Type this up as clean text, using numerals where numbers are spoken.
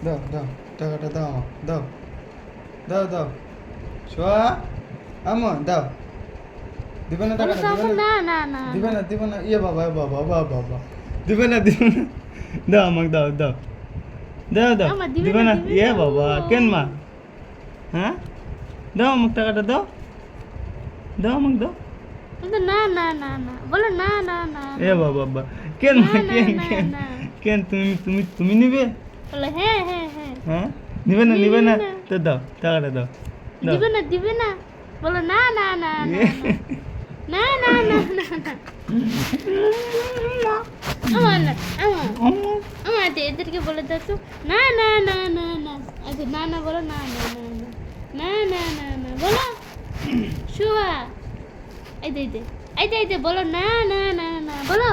দাও দাও টাকাটা দাও দাও দাও দাও সোয়া আমো দাও দিবে না টাকাটা দিবে না না না না দিবে না দিবে না ইয়ে বাবা বাবা বাবা বাবা দিবে না দিবে না দাও আমাকে দাও দাও দাও দাও আমা দিবে দিবে না, না দিবে ইয়ে না। বাবা কেন মা হ্যাঁ দাও আমাকে টাকাটা দাও দাও আমাকে দাও বলতো না না না না বলো না না না এ বাবা বাবা কেন মা না, কেন না, কেন না। কেন তুমি নিবে বলো হ্যাঁ হ্যাঁ হ্যাঁ হ্যাঁ নিবে না নিবে না নিবে না। তো দাও টাকাটা দাও দাও দিবে না বলো না না না না না না না না না আমার না আমার এদেরকে বলে দাও তো না না না না না আচ্ছা না না বলো না না না না না না না না বলো শুয়া এই দে বলো না না না না বলো